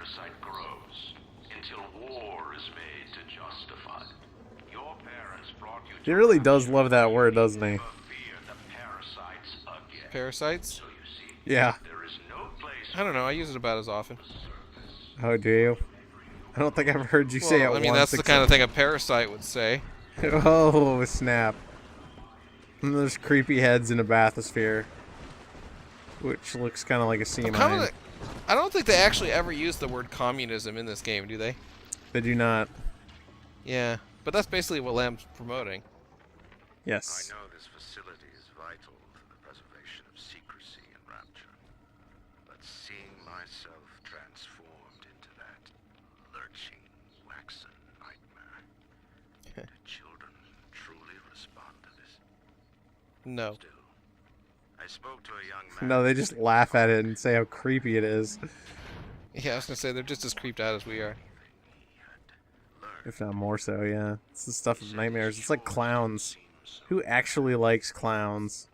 parasite grows until war is made to justify it. Your parents brought you to He really does love that word, doesn't he? never fear the parasites again. Parasites? So you see, Yeah. there is no place I don't know. I use it about as often. Oh, do you? I don't think I've heard you say it Well, I mean, once. that's the kind of thing a parasite would say. Oh, snap. And there's creepy heads in a bathysphere, which looks kind of like a sea mine. I don't think they actually ever use the word communism in this game, do they? They do not. Yeah, but that's basically what Lamb's promoting. Yes. I know this facility is vital to the preservation of secrecy and rapture, but seeing myself transformed into that lurching, waxen nightmare, do children truly respond to this? No. Still, I spoke to a young man. No, they just laugh at it and say how creepy it is. Yeah, I was gonna say they're just as creeped out as we are. If not more so, yeah. It's the stuff of nightmares. It's like clowns. Who actually likes clowns?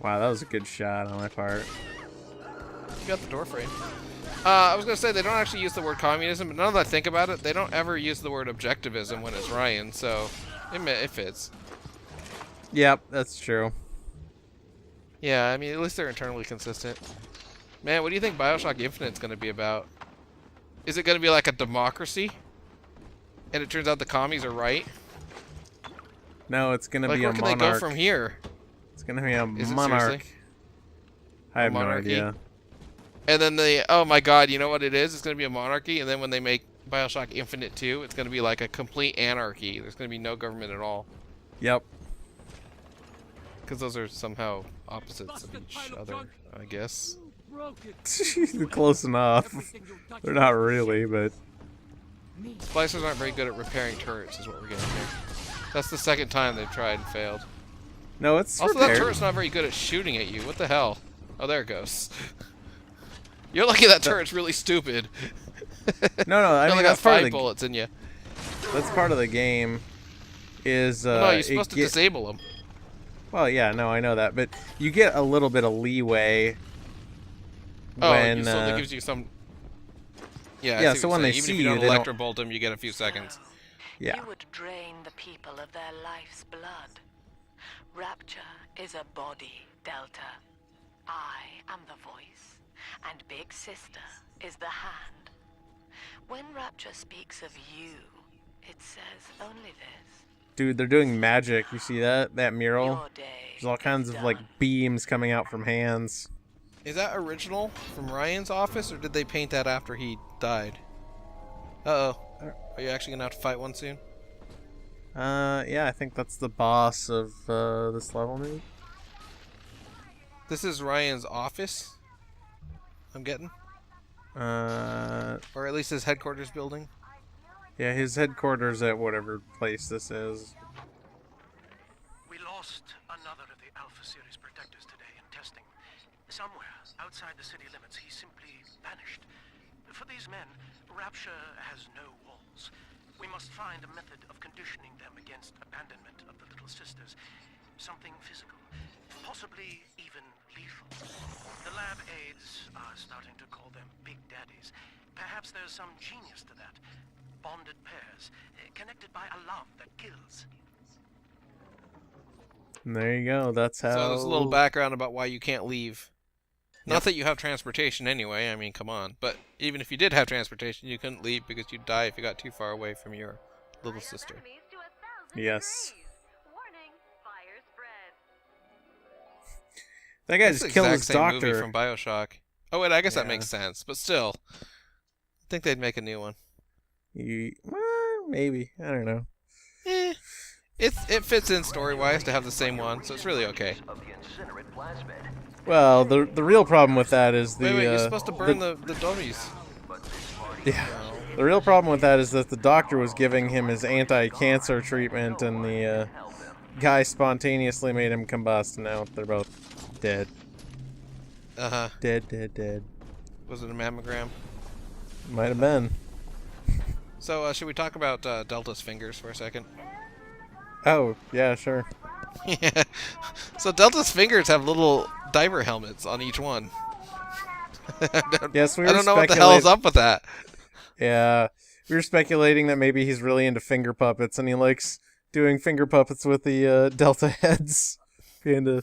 Wow, that was a good shot on my part. You got the door frame. I was gonna say they don't actually use the word communism, but now that I think about it, they don't ever use the word objectivism when it's Ryan, so it fits. Yep, that's true. Yeah, I mean, at least they're internally consistent. Man, what do you think Bioshock Infinite's gonna be about? Is it gonna be like a democracy? And it turns out the commies are right? No, it's gonna Like, be a where can they monarch. go from here? It's gonna be a Is it monarch. seriously? I have no monarchy? idea. And then oh my god, you know what it is? It's gonna be a monarchy, and then when they make Bioshock Infinite 2, it's gonna be like a complete anarchy. There's gonna be no government at all. Yep. Because those are somehow opposites of each other, I guess. Close enough. They're not really, but Splicers aren't very good at repairing turrets, is what we're getting here. That's the second time they've tried and failed. no, it's Also, that repaired. turret's not very good at shooting at you. What the hell? Oh, there it goes. You're lucky that turret's really stupid. No, I It mean only got that's part of 5 the bullets in you. that's part of the game. Is No, you're supposed to disable them. Well, yeah, no, I know that, but you get a little bit of leeway Oh, when so that gives you some. Yeah, I yeah, see so what when you're they saying. see Even if you, you they don't don't. electrobolt them, you get a few seconds. Yeah. You would drain the people of their life's blood. Rapture is a body, Delta. I am the voice, and Big Sister is the hand. When Rapture speaks of you, it says only this. Dude, they're doing magic. You see that? That mural? Your day There's all kinds is of like done. beams coming out from hands. Is that original from Ryan's office, or did they paint that after he died? Uh-oh. Are you actually gonna have to fight one soon? Yeah, I think that's the boss of this level, maybe. This is Ryan's office, I'm getting. Or at least his headquarters building. Yeah, his headquarters at whatever place this is. We lost another of the Alpha Series protectors today in testing. Somewhere outside the city limits, he simply vanished. For these men, Rapture has no walls. We must find a method of conditioning them against abandonment of the Little Sisters. Something physical, possibly even lethal. The lab aides are starting to call them Big Daddies. Perhaps there's some genius to that. Bonded pairs, connected by a love that kills. And there you go. That's how. So there's a little background about why you can't leave. Not that you have transportation anyway, I mean, come on. But even if you did have transportation, you couldn't leave because you'd die if you got too far away from your little sister. Yes. Warning, fire spread. That guy That's just the killed exact his same movie doctor. from Bioshock. Oh wait, I guess that Yeah. makes sense. But still, I think they'd make a new one. Maybe. I don't know. It fits in story-wise to have the same one, so it's really okay. of the incinerate plasmid. Well, the real problem with that is the Wait, you're supposed to burn the dummies. yeah. The real problem with that is that the doctor was giving him his anti-cancer treatment, and the guy spontaneously made him combust. And now they're both dead. Uh-huh. Dead. Was it a mammogram? Might have been. So, should we talk about Delta's fingers for a second? Oh, yeah, sure. Yeah. So Delta's fingers have little diver helmets on each one. Yes, we were I don't know what the hell is speculating. up with that. Yeah, we were speculating that maybe he's really into finger puppets and he likes doing finger puppets with the Delta heads. Kinda.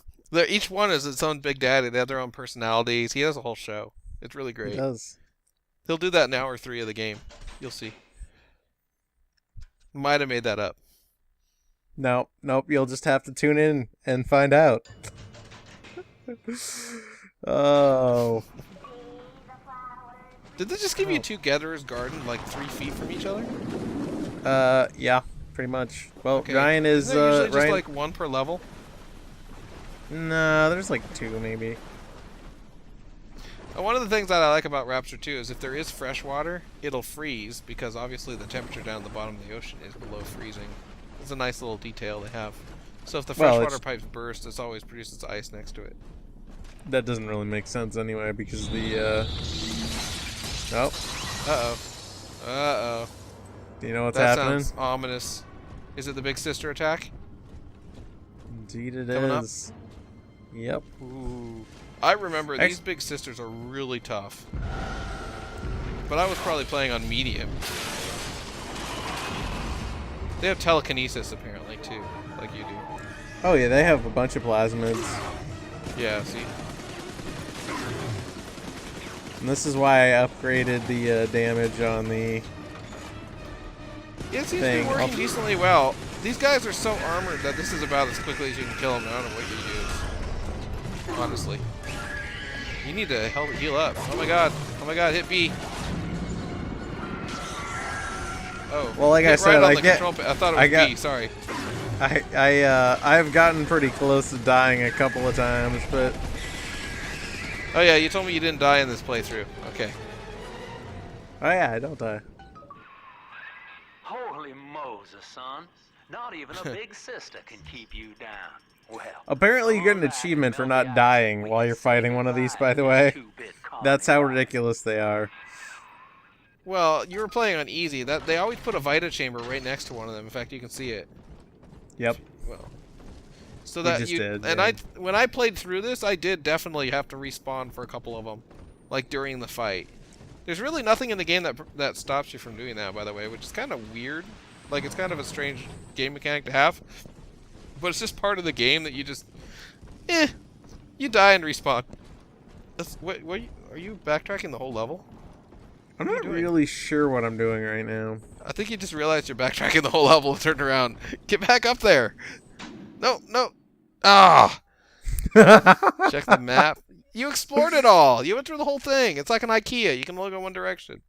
Each one is its own Big Daddy. They have their own personalities. He has a whole show. It's really He great. does. He'll do that in hour 3 of the game. You'll see. Might have made that up. No, nope. You'll just have to tune in and find out. Oh. Did they just give you 2 gatherers garden like 3 feet from each other? Yeah, pretty much. Well, Okay. Ryan is Isn't there usually just Ryan. like 1 per level? Nah, there's like 2 maybe. One of the things that I like about Rapture 2 is if there is fresh water, it'll freeze because obviously the temperature down at the bottom of the ocean is below freezing. It's a nice little detail they have. So if the Well, freshwater it's- pipes burst, it always produces ice next to it. That doesn't really make sense anyway because the Nope. Uh-oh. Uh-oh. Do you know what's That happening? sounds ominous. Is it the Big Sister attack? Indeed it Coming up? is. Yep. Ooh. I remember these Big Sisters are really tough. But I was probably playing on medium. They have telekinesis apparently too, like you do. Oh yeah, they have a bunch of plasmids. Yeah, see? And this is why I upgraded the damage on the Yeah, it seems to be thing. working decently well. These guys are so armored that this is about as quickly as you can kill them. I don't know what you use. Honestly. You need to heal up. Oh my god. Oh my god, hit B. Oh. Well, like I hit said, right on I the get- control I thought it I was got- B, sorry. I've gotten pretty close to dying a couple of times, but Oh yeah, you told me you didn't die in this playthrough. Okay. oh yeah, I don't die. Holy Moses, son. Not even a big sister can keep you down. Well, Apparently you get an achievement for not dying while you're fighting one of these, by the way. That's how ridiculous they are. Well, you were playing on easy. That they always put a Vita chamber right next to one of them. In fact, you can see it. Yep. Well, so We that just you did, and yeah. when I played through this, I did definitely have to respawn for a couple of them, like during the fight. There's really nothing in the game that stops you from doing that, by the way, which is kind of weird. Like it's kind of a strange game mechanic to have, but it's just part of the game that you just, you die and respawn. Are you backtracking the whole level? I'm What are not you doing? really sure what I'm doing right now. I think you just realized you're backtracking the whole level and turned around. Get back up there. No, no. Ah. Check the map. You explored it all. You went through the whole thing. It's like an IKEA. You can only go one direction.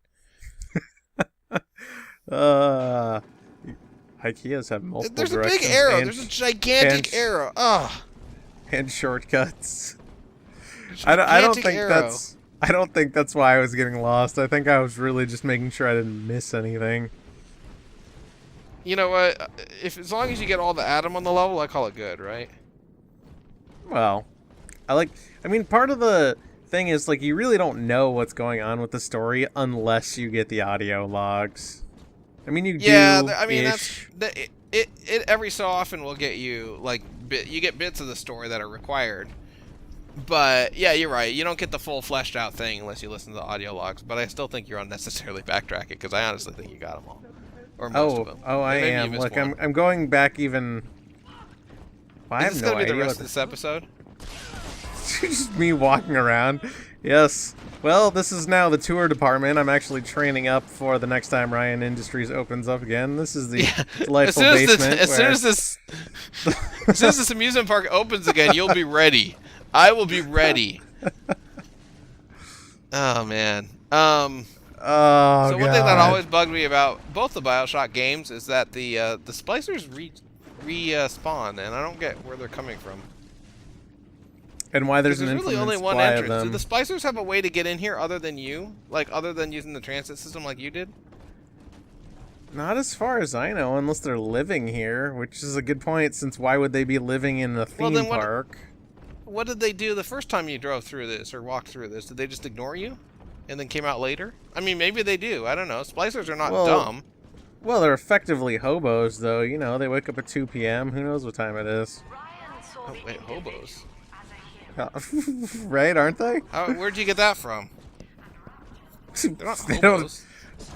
Ikeas have multiple There's a directions big arrow. and, There's a gigantic and- arrow. Ah. and shortcuts. I don't Gigantic think arrow. that's I don't think that's why I was getting lost. I think I was really just making sure I didn't miss anything. You know what? As long as you get all the Atom on the level, I call it good, right? Well, I mean, part of the thing is, like, you really don't know what's going on with the story unless you get the audio logs. I mean, you Yeah, do. I mean ish. it every so often will get you like you get bits of the story that are required. But yeah, you're right. You don't get the full fleshed out thing unless you listen to the audio logs. But I still think you're unnecessarily backtracking because I honestly think you got them all, or most of them. I Maybe you am. missed Look, one. I'm going back even. Well, I Is have this no gonna be idea. the rest of what this episode? Just me walking around. Yes. Well, this is now the tour department. I'm actually training up for the next time Ryan Industries opens up again. This is the delightful basement. As soon as this amusement park opens again, you'll be ready. I will be ready. Oh man. Oh, So one thing that God. always bugged me about both the Bioshock games is that the splicers respawn, and I don't get where they're coming from. And why there's There's an really infinite only one supply of entrance. Do them. the splicers have a way to get in here other than you? Like other than using the transit system like you did? Not as far as I know, unless they're living here, which is a good point, since why would they be living in a theme then what- park? What did they do the first time you drove through this or walked through this? Did they just ignore you and then came out later? I mean, maybe they do. I don't know. Splicers are not Well, dumb. Well, they're effectively hobos, though. You know, they wake up at 2 p.m. Who knows what time it is? Oh, wait, hobos? Right, aren't they? Where'd you get that from? They're not They don't- hobos.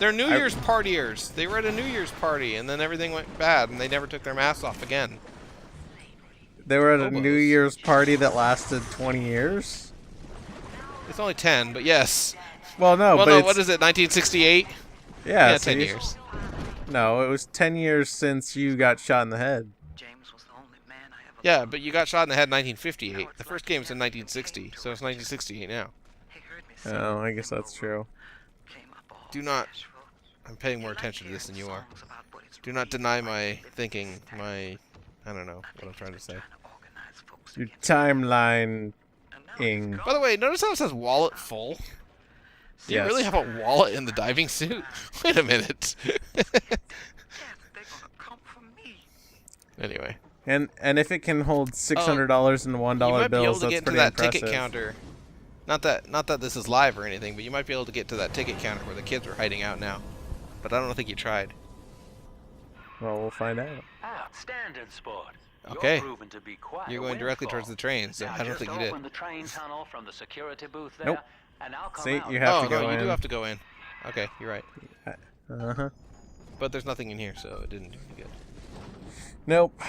They're New Year's partiers. They were at a New Year's party, and then everything went bad, and they never took their masks off again. They were at a Hobos. New Year's party that lasted 20 years? It's only 10, but yes. Well, no, Well, but no, it's... what is it, 1968? Yeah, Yeah, so 10 you- years. No, it was 10 years since you got shot in the head. James was the only man I ever Yeah, but you got shot in the head in 1958. The first game's in 1960, so it's 1968 now. He heard me sing Oh, I guess that's true. came up all Do not... casual. I'm paying more He liked attention to this than hearing you are. songs about what it's Do not really deny like my living thinking, this town. my... I don't know I what I'm think trying to he's say. been trying to organize folks Your against timeline... And now he's ing. gone. By the way, notice how it says wallet full? Do you Yes. really have a wallet in the diving suit? Wait a minute. Yes, they're gonna come for me. Anyway. And if it can hold $600 in You $1 might be able bills, to that's get to pretty that impressive. ticket counter. Not that this is live or anything, but you might be able to get to that ticket counter where the kids are hiding out now. But I don't think you tried. Well, we'll find out. Outstanding sport. Okay. You're proven to be quite You're a going directly windfall. towards the train, so Now, I don't just think you did. open the train tunnel from the security booth there, Nope. and I'll come See, out. you have Oh, to go no, you in. do have to go in. Okay, you're right. Uh-huh. But there's nothing in here, so it didn't do any good. Nope.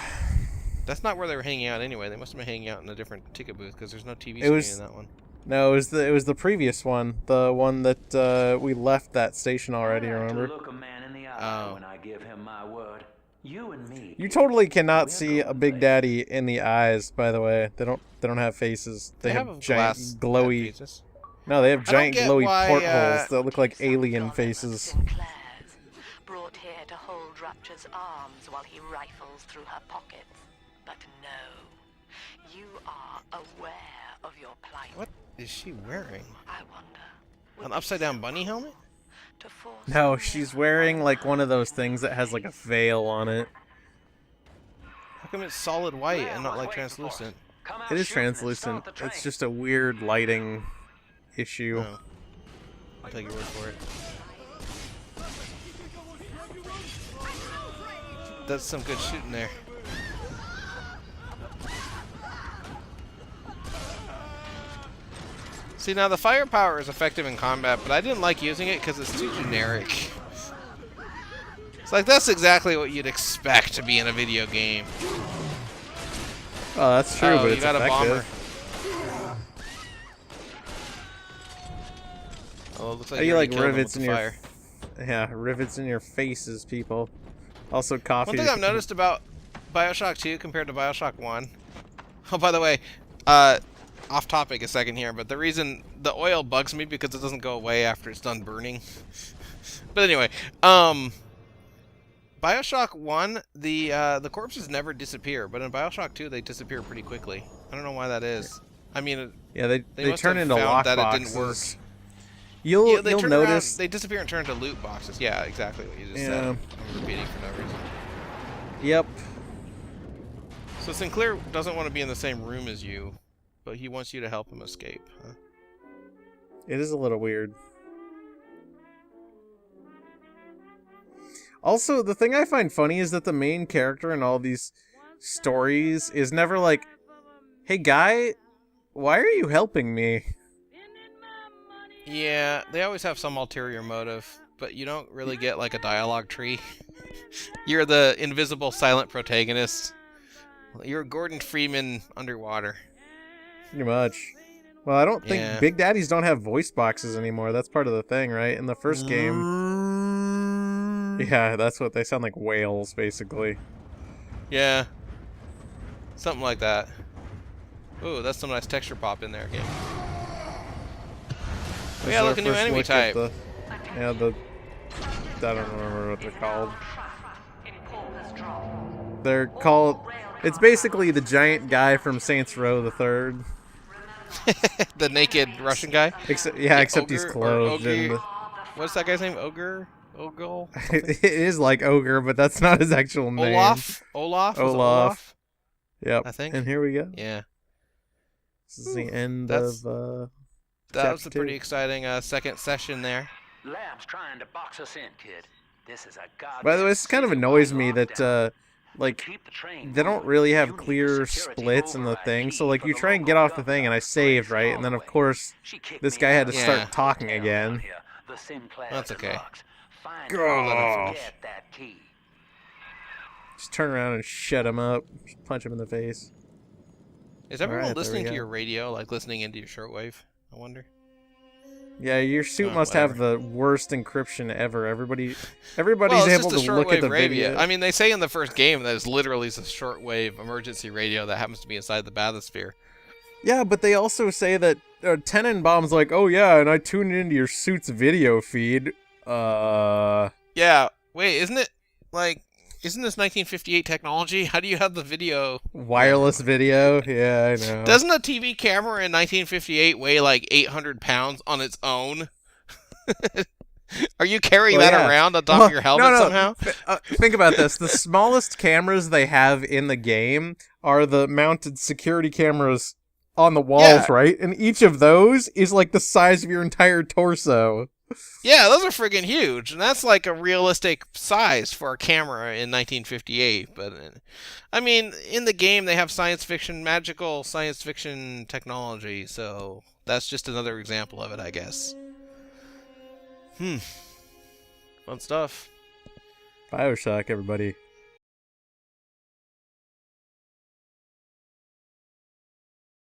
That's not where they were hanging out anyway. They must have been hanging out in a different ticket booth because there's no TV It screen was- in that one. No, it was the previous one. The one that we left that station already, I like to remember? look a man in the eye Oh. when I give him my word. You and me. You kid. totally cannot We're see a going Big places. Daddy in the eyes, by the way. They don't have faces. They have a giant glass glowy... faces. No, they have I don't giant get glowy why, portholes that look like Some alien Gollum faces. Sinclair's, brought here to hold Rapture's arms while he rifles through her pockets. But no, you are aware of your plight. What is she wearing? I wonder. would An it upside be down so bunny helmet? to force No, a she's mere wearing like one of those man things that has like a veil on it. How come it's solid white Well, and not what's like waiting for us? translucent? Come out It is shooting and translucent. start the It's train. just a weird lighting issue. No. I'll take your word for it. That's some good shooting there. See, now the firepower is effective in combat, but I didn't like using it because it's too generic. It's like, that's exactly what you'd expect to be in a video game. Oh, that's true, Oh, but you it's got a effective. Oh, it looks like How do you already like killed them rivets with in the your fire. Yeah, rivets in your faces, people. Also, coffee. One thing I've noticed about Bioshock 2 compared to Bioshock 1. Oh, by the way, off topic a second here, but the reason the oil bugs me because it doesn't go away after it's done burning. But anyway, Bioshock 1, the corpses never disappear, but in Bioshock 2 they disappear pretty quickly. I don't know why that is. I mean, Yeah, they must turn have into found lock that boxes. it didn't work. You'll yeah, they you'll turn notice. around, they disappear and turn into loot boxes. Yeah, exactly what you just Yeah. said. I'm repeating for no reason. Yep. So Sinclair doesn't want to be in the same room as you, but he wants you to help him escape. Huh? It is a little weird. Also, the thing I find funny is that the main character in all these stories is never like, "Hey guy, why are you helping me?" Yeah, they always have some ulterior motive, but you don't really get like a dialogue tree. You're the invisible silent protagonist. You're Gordon Freeman underwater. Pretty much. Well, I don't think Yeah. Big Daddies don't have voice boxes anymore. That's part of the thing, right? In the first game. Yeah, that's what they sound like, whales, basically. Yeah. Something like that. Ooh, that's some nice texture pop in there again. This yeah, is look, our a new first enemy look at type. I don't remember what they're called. They're called... It's basically the giant guy from Saints Row the Third. The naked Russian guy? Except, yeah, except he's Ogre or clothed. Ogre. And What's that guy's name? Ogre? Ogle? it is like Ogre, but that's not his actual name. Olaf? Olaf? Was it Olaf. Yep. I think. And here we go. Yeah. This is the end That's- of... That was a Chapter pretty 2. exciting second session there. Lab's trying to box us in, kid. This is a god. By the way, this kind of annoys me that like, Keep the train they don't moving. really have You need clear the security splits in the override thing. key So, like, for you the try and local get off the governor, thing, and I Grace saved, right? And then, of Holloway. course, She kicked this me guy had out to of Yeah. start talking hotel again. down here, the Sinclair That's okay. Deluxe. Find Go. her Let him and finish. get that key. Just turn around and shut him up. Just punch him in the face. Is everyone Alright, there we listening to go. your radio, like listening into your shortwave? I wonder. Yeah, your suit Oh, must have whatever. the worst encryption ever. Everybody's Well, it's able just to a look at shortwave the radio. video. I mean, they say in the first game that it's literally a shortwave emergency radio that happens to be inside the bathysphere. Yeah, but they also say that Tenenbaum's like, oh yeah, and I tuned into your suit's video feed. Yeah. Wait, isn't it like? Isn't this 1958 technology? How do you have the video? Wireless video? Yeah, I know. Doesn't a TV camera in 1958 weigh like 800 pounds on its own? Are you carrying Well, that yeah. around on top Well, of your helmet no. somehow? Think about this. The smallest cameras they have in the game are the mounted security cameras on the walls, Yeah. right? And each of those is like the size of your entire torso. Yeah, those are friggin' huge, and that's like a realistic size for a camera in 1958. But I mean, in the game they have magical science fiction technology, so that's just another example of it, I guess. Fun stuff. Bioshock, everybody.